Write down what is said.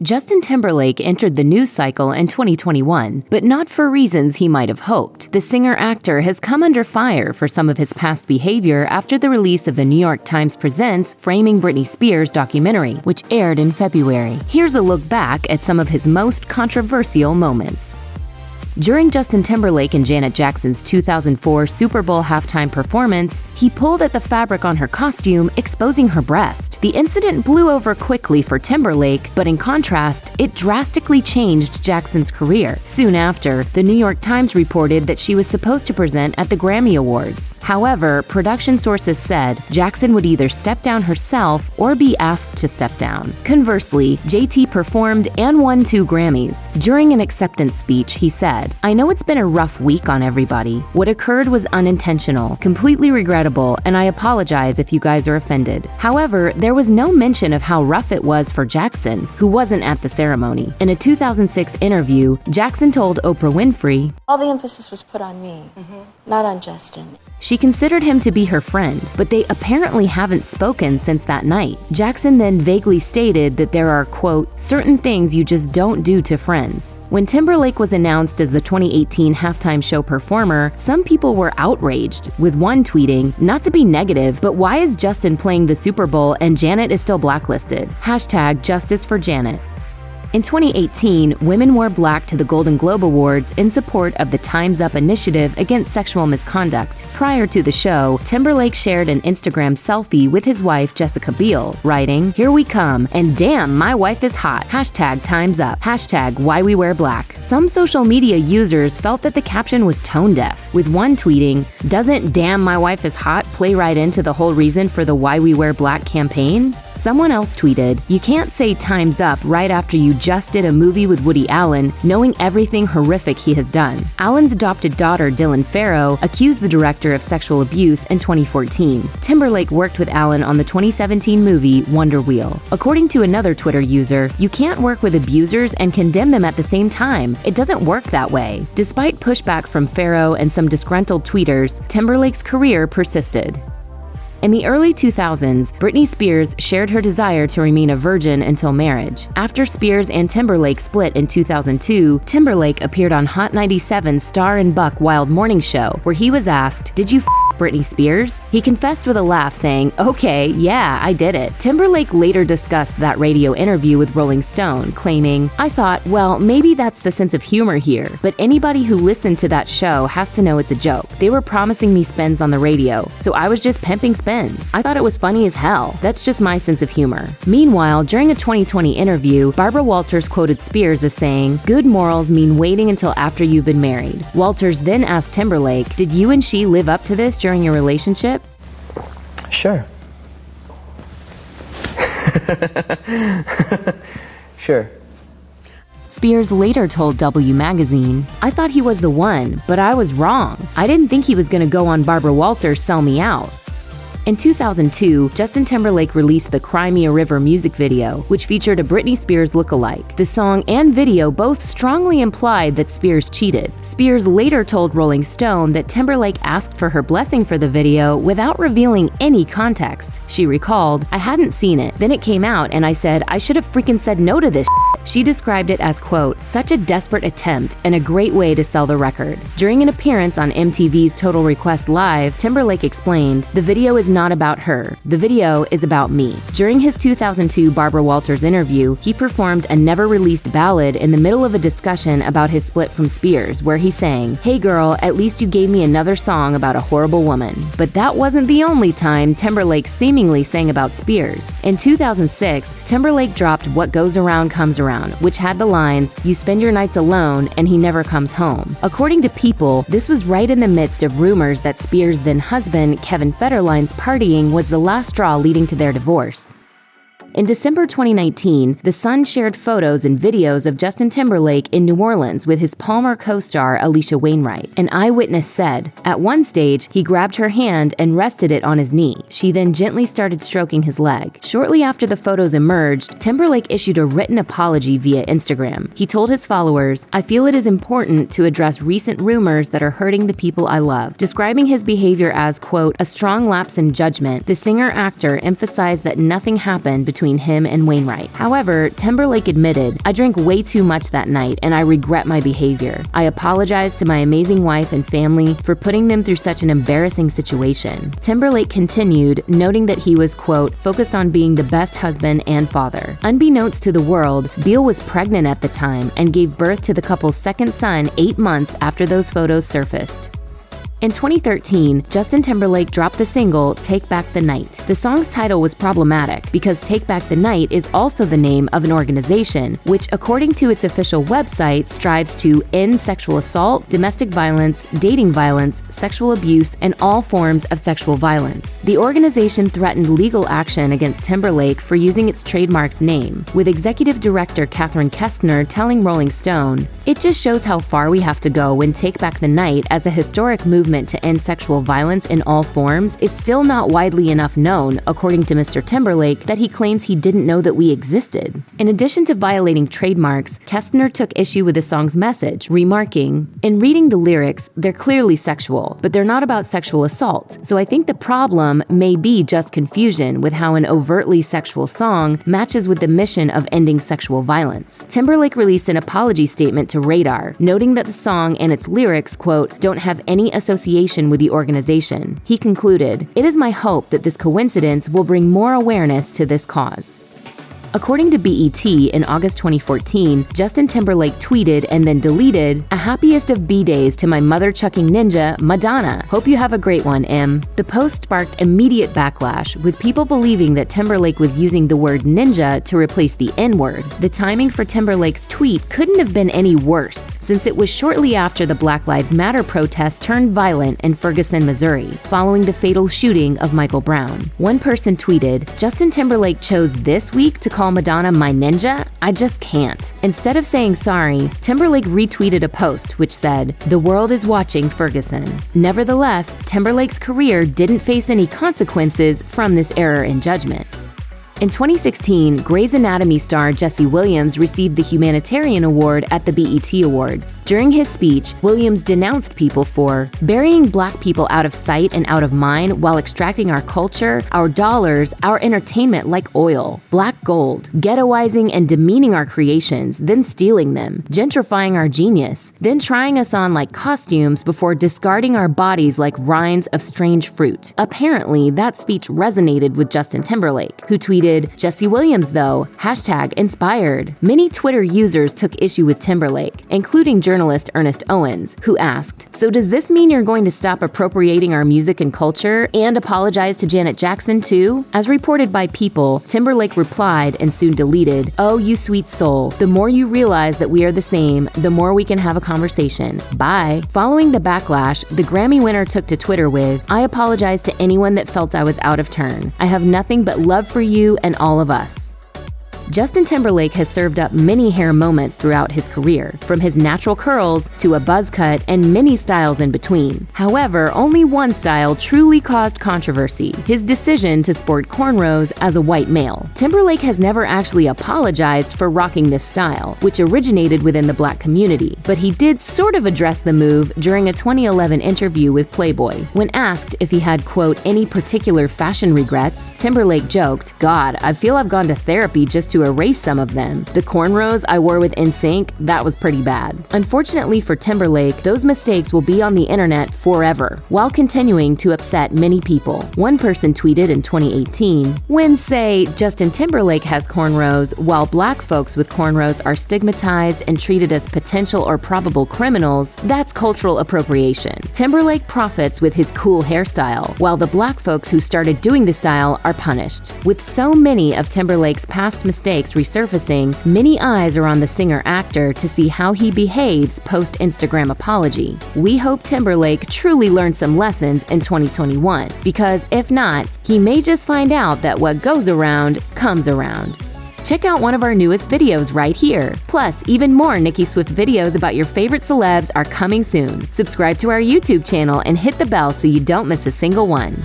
Justin Timberlake entered the news cycle in 2021, but not for reasons he might have hoped. The singer-actor has come under fire for some of his past behavior after the release of the New York Times Presents Framing Britney Spears documentary, which aired in February. Here's a look back at some of his most controversial moments. During Justin Timberlake and Janet Jackson's 2004 Super Bowl halftime performance, he pulled at the fabric on her costume, exposing her breast. The incident blew over quickly for Timberlake, but in contrast, it drastically changed Jackson's career. Soon after, the New York Times reported that she was supposed to present at the Grammy Awards. However, production sources said Jackson would either step down herself or be asked to step down. Conversely, JT performed and won 2 Grammys. During an acceptance speech, he said, "I know it's been a rough week on everybody. What occurred was unintentional, completely regrettable, and I apologize if you guys are offended." However, there was no mention of how rough it was for Jackson, who wasn't at the ceremony. In a 2006 interview, Jackson told Oprah Winfrey, "All the emphasis was put on me, not on Justin." She considered him to be her friend, but they apparently haven't spoken since that night. Jackson then vaguely stated that there are, quote, "certain things you just don't do to friends." When Timberlake was announced as the 2018 halftime show performer, some people were outraged, with one tweeting, "Not to be negative, but why is Justin playing the Super Bowl and Janet is still blacklisted? #Justice for Janet." In 2018, women wore black to the Golden Globe Awards in support of the Time's Up initiative against sexual misconduct. Prior to the show, Timberlake shared an Instagram selfie with his wife Jessica Biel, writing, "Here we come, and damn, my wife is hot. #Time's Up. #Why we wear black." Some social media users felt that the caption was tone deaf, with one tweeting, "Doesn't 'damn, my wife is hot' play right into the whole reason for the Why We Wear Black campaign?" Someone else tweeted, "You can't say time's up right after you just did a movie with Woody Allen, knowing everything horrific he has done." Allen's adopted daughter, Dylan Farrow, accused the director of sexual abuse in 2014. Timberlake worked with Allen on the 2017 movie Wonder Wheel. According to another Twitter user, "You can't work with abusers and condemn them at the same time. It doesn't work that way." Despite pushback from Farrow and some disgruntled tweeters, Timberlake's career persisted. In the early 2000s, Britney Spears shared her desire to remain a virgin until marriage. After Spears and Timberlake split in 2002, Timberlake appeared on Hot 97's Star and Buck Wild Morning Show, where he was asked, "Did you Britney Spears?" He confessed with a laugh, saying, "Okay, yeah, I did it." Timberlake later discussed that radio interview with Rolling Stone, claiming, "I thought, well, maybe that's the sense of humor here, but anybody who listened to that show has to know it's a joke. They were promising me spins on the radio, so I was just pimping spins. I thought it was funny as hell. That's just my sense of humor." Meanwhile, during a 2020 interview, Barbara Walters quoted Spears as saying, "Good morals mean waiting until after you've been married." Walters then asked Timberlake, "Did you and she live up to this during your relationship?" Sure. Sure. Spears later told W Magazine, "I thought he was the one, but I was wrong. I didn't think he was gonna go on Barbara Walters' Sell Me Out." In 2002, Justin Timberlake released the Cry Me a River music video, which featured a Britney Spears lookalike. The song and video both strongly implied that Spears cheated. Spears later told Rolling Stone that Timberlake asked for her blessing for the video without revealing any context. She recalled, "I hadn't seen it. Then it came out and I said, I should have freaking said no to this shit." She described it as, quote, "such a desperate attempt and a great way to sell the record." During an appearance on MTV's Total Request Live, Timberlake explained, "The video is not about her. The video is about me." During his 2002 Barbara Walters interview, he performed a never-released ballad in the middle of a discussion about his split from Spears, where he sang, "Hey girl, at least you gave me another song about a horrible woman." But that wasn't the only time Timberlake seemingly sang about Spears. In 2006, Timberlake dropped What Goes Around Comes Around, which had the lines, "You spend your nights alone and he never comes home." According to People, this was right in the midst of rumors that Spears' then-husband, Kevin Federline's partying was the last straw leading to their divorce. In December 2019, The Sun shared photos and videos of Justin Timberlake in New Orleans with his Palmer co-star Alicia Wainwright. An eyewitness said, "At one stage, he grabbed her hand and rested it on his knee. She then gently started stroking his leg." Shortly after the photos emerged, Timberlake issued a written apology via Instagram. He told his followers, "I feel it is important to address recent rumors that are hurting the people I love." Describing his behavior as, quote, "a strong lapse in judgment," the singer-actor emphasized that nothing happened between between him and Wainwright. However, Timberlake admitted, "I drank way too much that night and I regret my behavior. I apologize to my amazing wife and family for putting them through such an embarrassing situation." Timberlake continued, noting that he was, quote, "focused on being the best husband and father." Unbeknownst to the world, Beale was pregnant at the time and gave birth to the couple's second son 8 months after those photos surfaced. In 2013, Justin Timberlake dropped the single Take Back the Night. The song's title was problematic because Take Back the Night is also the name of an organization which, according to its official website, strives to end sexual assault, domestic violence, dating violence, sexual abuse, and all forms of sexual violence. The organization threatened legal action against Timberlake for using its trademarked name, with executive director Catherine Kestner telling Rolling Stone, "It just shows how far we have to go when Take Back the Night, as a historic movement to end sexual violence in all forms, is still not widely enough known, according to Mr. Timberlake, that he claims he didn't know that we existed." In addition to violating trademarks, Kestner took issue with the song's message, remarking, "In reading the lyrics, they're clearly sexual, but they're not about sexual assault. So I think the problem may be just confusion with how an overtly sexual song matches with the mission of ending sexual violence." Timberlake released an apology statement to Radar, noting that the song and its lyrics, quote, "don't have any association with the organization." He concluded, "It is my hope that this coincidence will bring more awareness to this cause." According to BET, in August 2014, Justin Timberlake tweeted and then deleted, "A happiest of B-days to my mother-chucking ninja, Madonna. Hope you have a great one, M." The post sparked immediate backlash, with people believing that Timberlake was using the word ninja to replace the N-word. The timing for Timberlake's tweet couldn't have been any worse, since it was shortly after the Black Lives Matter protests turned violent in Ferguson, Missouri, following the fatal shooting of Michael Brown. One person tweeted, "Justin Timberlake chose this week to call Madonna my ninja? I just can't." Instead of saying sorry, Timberlake retweeted a post which said, "The world is watching Ferguson." Nevertheless, Timberlake's career didn't face any consequences from this error in judgment. In 2016, Grey's Anatomy star Jesse Williams received the Humanitarian Award at the BET Awards. During his speech, Williams denounced people for burying Black people out of sight and out of mind while extracting our culture, our dollars, our entertainment like oil, black gold, ghettoizing and demeaning our creations, then stealing them, gentrifying our genius, then trying us on like costumes before discarding our bodies like rinds of strange fruit. Apparently, that speech resonated with Justin Timberlake, who tweeted, "Jesse Williams though, #inspired." Many Twitter users took issue with Timberlake, including journalist Ernest Owens, who asked, "So does this mean you're going to stop appropriating our music and culture and apologize to Janet Jackson too?" As reported by People, Timberlake replied and soon deleted, "Oh, you sweet soul. The more you realize that we are the same, the more we can have a conversation. Bye." Following the backlash, the Grammy winner took to Twitter with, "I apologize to anyone that felt I was out of turn. I have nothing but love for you and all of us." Justin Timberlake has served up many hair moments throughout his career, from his natural curls to a buzz cut and many styles in between. However, only one style truly caused controversy: his decision to sport cornrows as a white male. Timberlake has never actually apologized for rocking this style, which originated within the Black community, but he did sort of address the move during a 2011 interview with Playboy. When asked if he had, quote, "any particular fashion regrets," Timberlake joked, "God, I feel I've gone to therapy just to erase some of them. The cornrows I wore with NSYNC, that was pretty bad." Unfortunately for Timberlake, those mistakes will be on the internet forever, while continuing to upset many people. One person tweeted in 2018, "When, say, Justin Timberlake has cornrows, while Black folks with cornrows are stigmatized and treated as potential or probable criminals, that's cultural appropriation. Timberlake profits with his cool hairstyle, while the Black folks who started doing the style are punished." With so many of Timberlake's past mistakes resurfacing, many eyes are on the singer-actor to see how he behaves post-Instagram apology. We hope Timberlake truly learned some lessons in 2021, because if not, he may just find out that what goes around comes around. Check out one of our newest videos right here. Plus, even more Nicki Swift videos about your favorite celebs are coming soon. Subscribe to our YouTube channel and hit the bell so you don't miss a single one.